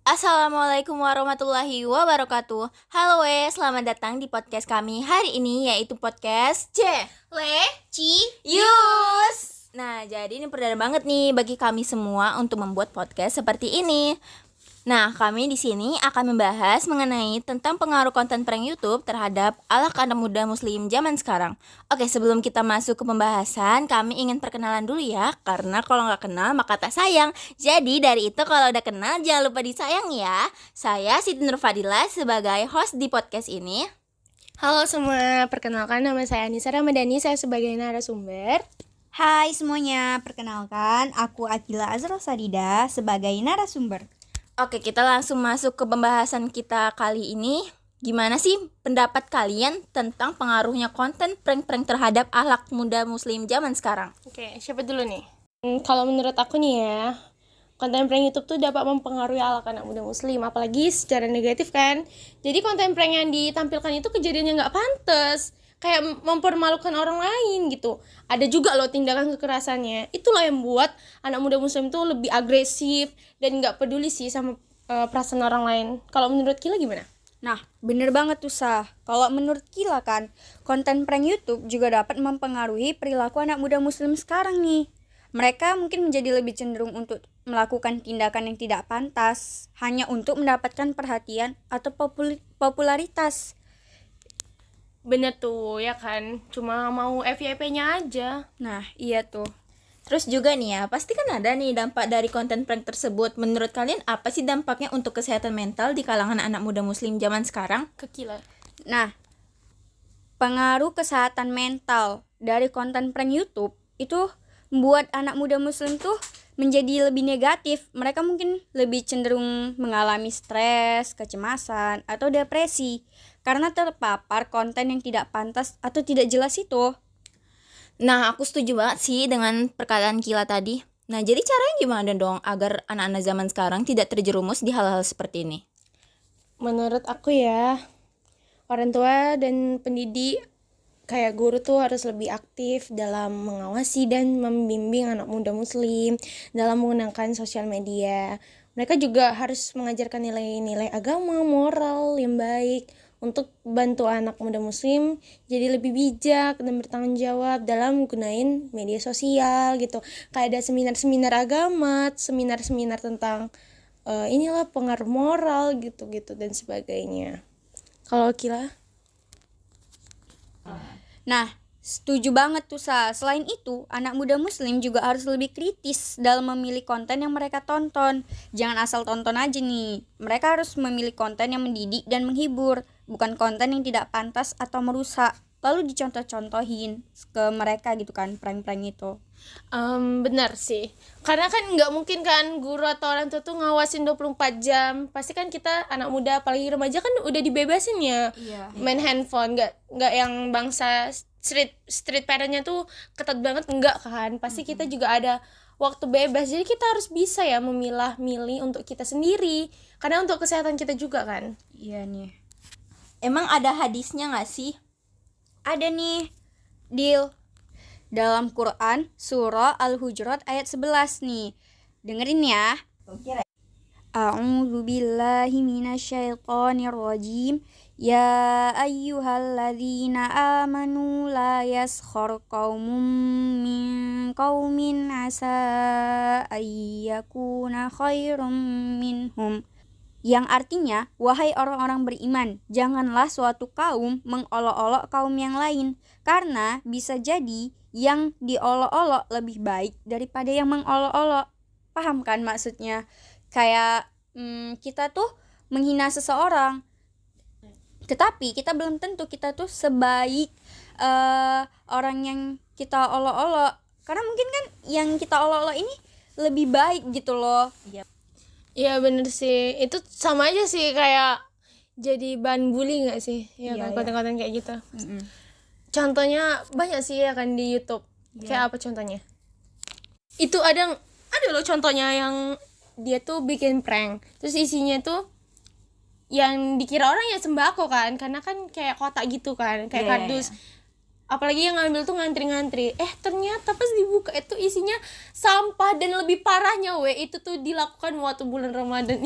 Assalamualaikum warahmatullahi wabarakatuh. Halo selamat datang di podcast kami hari ini, yaitu podcast Yus. Nah, jadi ini perdana banget nih bagi kami semua untuk membuat podcast seperti ini. Nah, kami di sini akan membahas mengenai tentang pengaruh konten prank YouTube terhadap anak muda muslim zaman sekarang. Oke, sebelum kita masuk ke pembahasan, kami ingin perkenalan dulu ya, karena kalau nggak kenal maka tak sayang. Jadi dari itu kalau udah kenal jangan lupa disayang ya. Saya Siti Nurfadila sebagai host di podcast ini. Halo semua, perkenalkan nama saya Anissa Ramadhani, saya sebagai narasumber. Hai semuanya, perkenalkan aku Akila Azra Sadida sebagai narasumber. Oke, kita langsung masuk ke pembahasan kita kali ini. Gimana sih pendapat kalian tentang pengaruhnya konten prank-prank terhadap anak muda muslim zaman sekarang? Oke, siapa dulu nih? Kalau menurut aku nih ya, konten prank YouTube tuh dapat mempengaruhi anak muda muslim, apalagi secara negatif kan. Jadi konten prank yang ditampilkan itu kejadiannya nggak pantas, kayak mempermalukan orang lain gitu. Ada juga loh tindakan kekerasannya. Itulah yang buat anak muda muslim tuh lebih agresif dan nggak peduli sih sama perasaan orang lain. Kalau menurut Kila gimana? Nah, bener banget tuh Sah. Kalau menurut Kila kan, konten prank YouTube juga dapat mempengaruhi perilaku anak muda muslim sekarang nih. Mereka mungkin menjadi lebih cenderung untuk melakukan tindakan yang tidak pantas hanya untuk mendapatkan perhatian atau popularitas. Bener tuh ya kan, cuma mau FYP-nya aja. Nah, iya tuh. Terus juga nih ya, pasti kan ada nih dampak dari konten prank tersebut. Menurut kalian apa sih dampaknya untuk kesehatan mental di kalangan anak muda muslim zaman sekarang? Ke Kila. Nah, pengaruh kesehatan mental dari konten prank YouTube itu membuat anak muda muslim tuh menjadi lebih negatif. Mereka mungkin lebih cenderung mengalami stres, kecemasan, atau depresi karena terpapar konten yang tidak pantas atau tidak jelas itu. Nah, aku setuju banget sih dengan perkataan Kila tadi. Nah, jadi caranya gimana dong agar anak-anak zaman sekarang tidak terjerumus di hal-hal seperti ini? Menurut aku ya, orang tua dan pendidik kayak guru tuh harus lebih aktif dalam mengawasi dan membimbing anak muda muslim dalam menggunakan sosial media. Mereka juga harus mengajarkan nilai-nilai agama, moral yang baik untuk bantu anak muda muslim jadi lebih bijak dan bertanggung jawab dalam menggunakan media sosial gitu. Kayak ada seminar-seminar agama, seminar-seminar tentang inilah pengaruh moral gitu-gitu dan sebagainya. Kalau Kila? Nah, setuju banget tuh Sa. Selain itu, anak muda muslim juga harus lebih kritis dalam memilih konten yang mereka tonton. Jangan asal tonton aja nih. Mereka harus memilih konten yang mendidik dan menghibur, bukan konten yang tidak pantas atau merusak. Lalu dicontoh-contohin ke mereka gitu kan, prank-prank itu. Benar sih. Karena kan nggak mungkin kan guru atau orang tua tuh ngawasin 24 jam. Pasti kan kita anak muda apalagi remaja kan udah dibebasin ya. Iya. Main handphone, nggak yang bangsa street parentnya tuh ketat banget, enggak kan. Pasti kita juga ada waktu bebas. Jadi kita harus bisa ya memilah-milih untuk kita sendiri. Karena untuk kesehatan kita juga kan. Iya nih. Emang ada hadisnya nggak sih? Ada nih, deal. Dalam Quran, surah Al-Hujurat ayat 11 nih. Dengerin ya. A'udzu billahi minasyaitonir rajim. Ya ayyuhalladzina amanu la yaskhar qaumun min qaumin asa ayyakuna khairum minhum. Yang artinya, wahai orang-orang beriman, janganlah suatu kaum mengolok-olok kaum yang lain, karena bisa jadi yang diolok-olok lebih baik daripada yang mengolok-olok. Paham kan maksudnya? Kayak kita tuh menghina seseorang, tetapi kita belum tentu kita tuh sebaik orang yang kita olok-olok. Karena mungkin kan yang kita olok-olok ini lebih baik gitu loh. Iya bener sih, itu sama aja sih kayak jadi bahan bully nggak sih, ya Iya, kan iya. konten-konten kayak gitu. Contohnya banyak sih ya kan di YouTube. Kayak apa contohnya? Itu ada loh contohnya yang dia tuh bikin prank, terus isinya tuh yang dikira orang ya sembako kan, karena kan kayak kotak gitu kan, kayak Iya, kardus. Apalagi yang ngambil tuh ngantri-ngantri, ternyata pas dibuka itu isinya sampah. Dan lebih parahnya itu tuh dilakukan waktu bulan Ramadan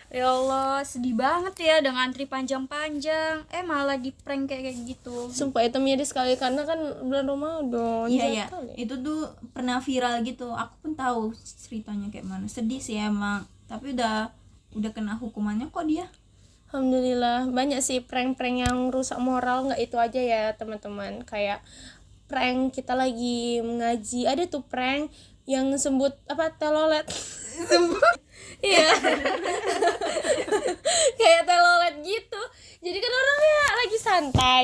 Ya Allah, sedih banget ya dengan antri panjang-panjang. Malah di prank kayak gitu. Sumpah itu miris sekali karena kan bulan Ramadan. Iya jahat ya, kali. itu tuh pernah viral gitu. Aku pun tahu ceritanya kayak mana. Sedih sih emang. Tapi udah kena hukumannya kok dia. Alhamdulillah banyak sih prank-prank yang rusak moral. Nggak itu aja ya teman-teman, kayak prank kita lagi mengaji, ada tuh prank yang sembut apa telolet. Iya. Kayak telolet gitu. Jadi kan orangnya lagi santai,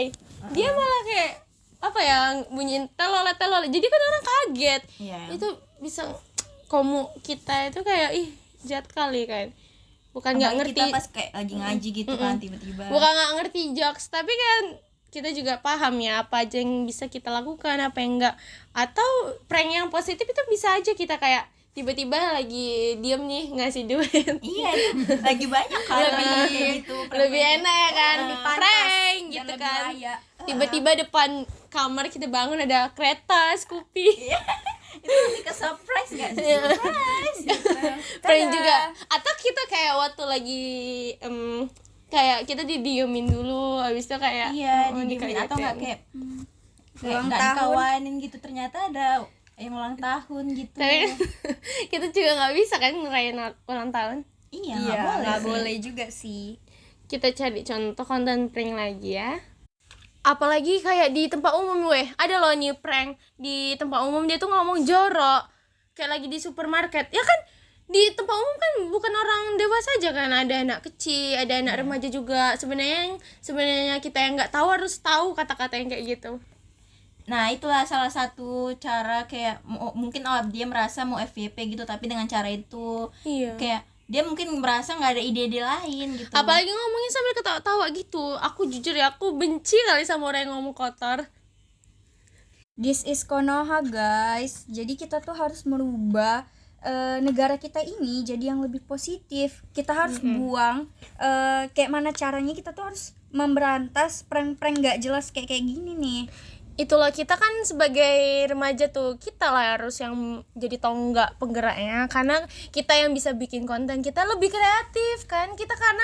dia malah kayak apa ya, bunyiin telolet. Jadi kan orang kaget. Iya. Itu bisa kita itu kayak ih jahat kali kan. Bukan nggak ngerti, Kita pas kayak lagi ngaji gitu kan tiba-tiba. bukan nggak ngerti jokes, tapi kan kita juga paham ya apa aja yang bisa kita lakukan, apa yang enggak. Atau prank yang positif itu bisa aja kita kayak tiba-tiba lagi diem nih ngasih duit. Iya, lagi banyak kan kayak gitu. Lebih enak ya kan, Lebih pantas prank dan gitu lebih kan. layak. Tiba-tiba depan kamar kita bangun ada kereta Scoopy. Itu lebih ke surprise gak sih? Surprise gitu. Prank juga. Atau kita kayak waktu lagi kayak kita didiemin dulu, habis itu kayak Iya, didiemin dikagetin. atau enggak kayak Ulang nggak tahun. dikawanin gitu, ternyata ada yang ulang tahun gitu. Tapi kita juga nggak bisa kan ngerayain ulang tahun. Iya, Iya, nggak nggak boleh. boleh juga sih. Kita cari contoh konten prank lagi ya. Apalagi kayak di tempat umum ada loh nih prank di tempat umum, dia tuh ngomong jorok kayak lagi di supermarket ya kan. Di tempat umum kan bukan orang dewasa aja kan, ada anak kecil, ada anak remaja juga. Sebenarnya kita yang nggak tahu harus tahu kata-kata yang kayak gitu. Nah, itulah salah satu cara kayak mungkin dia merasa mau FYP gitu, tapi dengan cara itu Iya. kayak dia mungkin merasa nggak ada ide-ide lain gitu. Apalagi ngomongin sambil ketawa-tawa gitu. Aku jujur ya, aku benci kali sama orang yang ngomong kotor. This is Konoha guys. Jadi kita tuh harus merubah negara kita ini jadi yang lebih positif. Kita harus buang kayak mana caranya kita tuh harus memberantas prank-prank gak jelas kayak gini nih. Itulah kita kan sebagai remaja tuh, kita lah harus yang jadi tonggak penggeraknya, karena kita yang bisa bikin konten, kita lebih kreatif kan, kita karena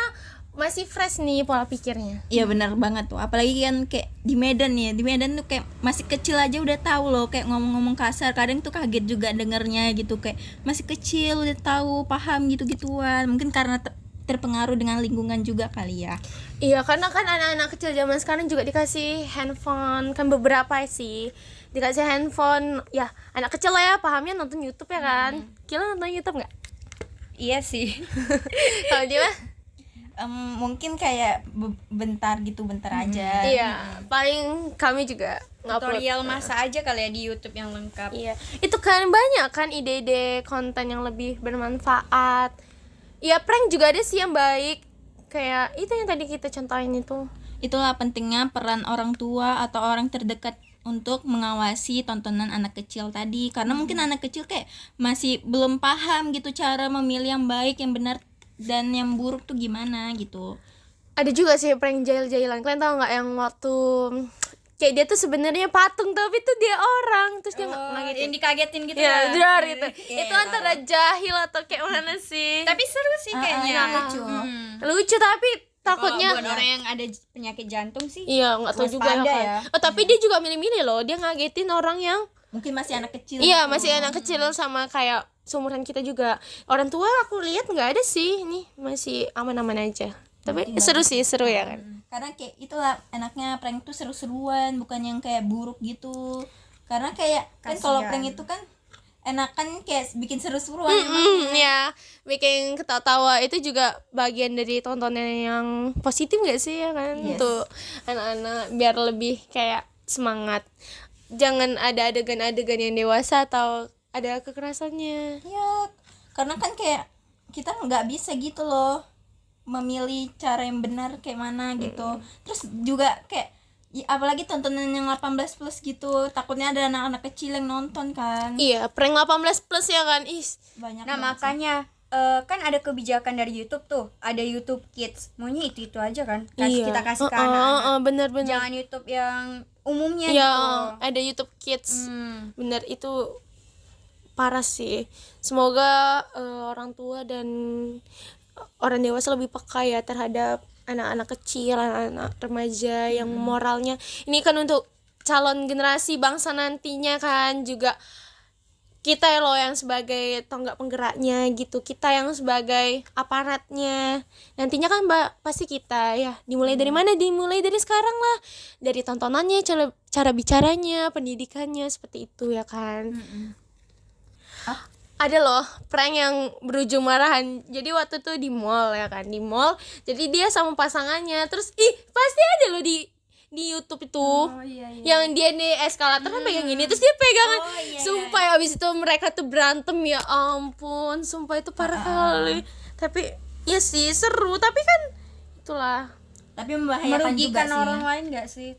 masih fresh nih pola pikirnya. Iya benar banget tuh, apalagi kan kayak di Medan ya, di Medan tuh kayak masih kecil aja udah tahu loh kayak ngomong-ngomong kasar, kadang tuh kaget juga dengernya gitu, kayak masih kecil udah tahu paham gitu-gituan, mungkin karena terpengaruh dengan lingkungan juga kali ya. Iya, karena kan anak-anak kecil zaman sekarang juga dikasih handphone kan, beberapa sih dikasih handphone ya, anak kecil lah ya pahamnya nonton YouTube ya kan. Kira nonton YouTube nggak? Iya sih. Kalau dia mah Mungkin kayak bentar aja. iya, paling kami juga ngupload. Tutorial masa aja kali ya di YouTube yang lengkap. Iya, itu kan banyak kan ide-ide konten yang lebih bermanfaat. Iya, prank juga ada sih yang baik. Kayak itu yang tadi kita contohin itu. Itulah pentingnya peran orang tua atau orang terdekat untuk mengawasi tontonan anak kecil tadi, karena mungkin anak kecil kayak masih belum paham gitu cara memilih yang baik, yang benar dan yang buruk tuh gimana gitu. Ada juga sih prank jahil-jahilan. Kalian tahu nggak yang waktu kayak dia tuh sebenarnya patung tapi tuh dia orang, terus dia ngagetin. Yang dikagetin gitu Iya, ya. benar gitu. Iya, Itu antara jahil atau kayak mana sih? Tapi seru sih kayaknya. Lucu. Lucu tapi takutnya Kalau buat orang yang ada penyakit jantung sih. iya nggak tahu juga ya, waspada kan. ya. Oh tapi dia juga milih-milih loh, dia ngagetin orang yang Mungkin masih anak kecil. iya gitu. masih anak kecil sama kayak seumuran kita juga. Orang tua aku lihat nggak ada sih, nih masih aman-aman aja. Tapi seru sih, seru ya kan. Karena kayak itulah enaknya prank tuh seru-seruan, bukan yang kayak buruk gitu. Karena kayak kan kalau prank itu kan enakan kayak bikin seru-seruan. Ya bikin ketawa-tawa itu juga bagian dari tontonan yang positif nggak sih ya kan. Yes. Untuk anak-anak biar lebih kayak semangat. Jangan ada adegan-adegan yang dewasa atau ada kekerasannya. Ya, karena kan kayak kita nggak bisa gitu loh memilih cara yang benar kayak mana gitu. Terus juga kayak apalagi tontonan yang 18 plus gitu, takutnya ada anak-anak kecil yang nonton kan. Iya, prank 18 plus ya kan. Banyak Nah, banget sih. makanya kan ada kebijakan dari YouTube tuh, ada YouTube Kids. Maunya itu aja kan. Iya. Kita kasih ke anak-anak. Bener-bener. Jangan YouTube yang umumnya Iya, gitu. ada YouTube Kids. Hmm. Bener, itu parah sih. Semoga orang tua dan orang dewasa lebih peka ya terhadap anak-anak kecil, anak-anak remaja yang moralnya. Ini kan untuk calon generasi bangsa nantinya kan, juga kita loh yang sebagai tonggak penggeraknya gitu, kita yang sebagai aparatnya nantinya kan pasti kita ya. Dimulai dari mana? Dimulai dari sekarang lah, dari tontonannya, cara bicaranya, pendidikannya, seperti itu ya kan. Ada loh prank yang berujung marahan. Jadi waktu tuh di mall ya kan, di mall, jadi dia sama pasangannya, terus pasti ada loh di YouTube itu yang dia di eskalator kan pegang ini, terus dia pegangan. Sumpah ya, abis itu mereka tuh berantem, ya ampun, sumpah itu parah kali. Tapi ya sih seru, tapi kan itulah, Tapi membahayakan Merugikan juga sih. orang lain nggak sih?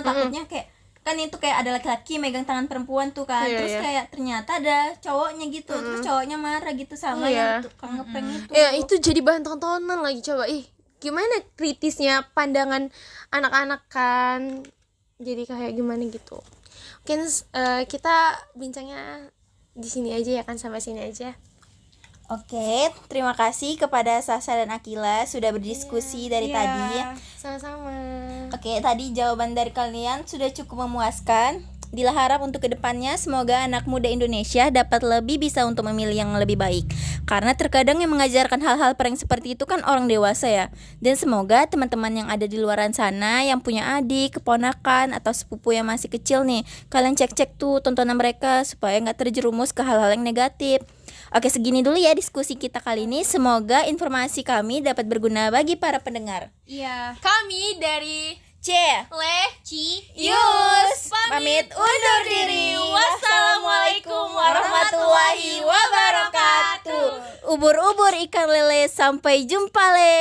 Takutnya kayak kan itu kayak ada laki-laki megang tangan perempuan tuh kan, Iya, terus iya. kayak ternyata ada cowoknya gitu, terus cowoknya marah gitu sama Iya. yang tukang ngeprank itu. ya itu jadi bahan tontonan lagi. Coba gimana kritisnya pandangan anak-anak kan, jadi kayak gimana gitu. Mungkin kita bincangnya di sini aja ya kan, sampai sini aja. Oke, terima kasih kepada Sasha dan Akila sudah berdiskusi dari tadi. Sama-sama. Oke, tadi jawaban dari kalian sudah cukup memuaskan. Dila harap untuk kedepannya semoga anak muda Indonesia dapat lebih bisa untuk memilih yang lebih baik. Karena terkadang yang mengajarkan hal-hal prank seperti itu kan orang dewasa ya. Dan semoga teman-teman yang ada di luaran sana yang punya adik, keponakan, atau sepupu yang masih kecil nih, kalian cek-cek tuh tontonan mereka supaya nggak terjerumus ke hal-hal yang negatif. Oke, segini dulu ya diskusi kita kali ini. Semoga informasi kami dapat berguna bagi para pendengar. Iya. Kami dari C. Yus Pamit undur diri. Wassalamualaikum warahmatullahi wabarakatuh. Ubur-ubur ikan lele, sampai jumpa le.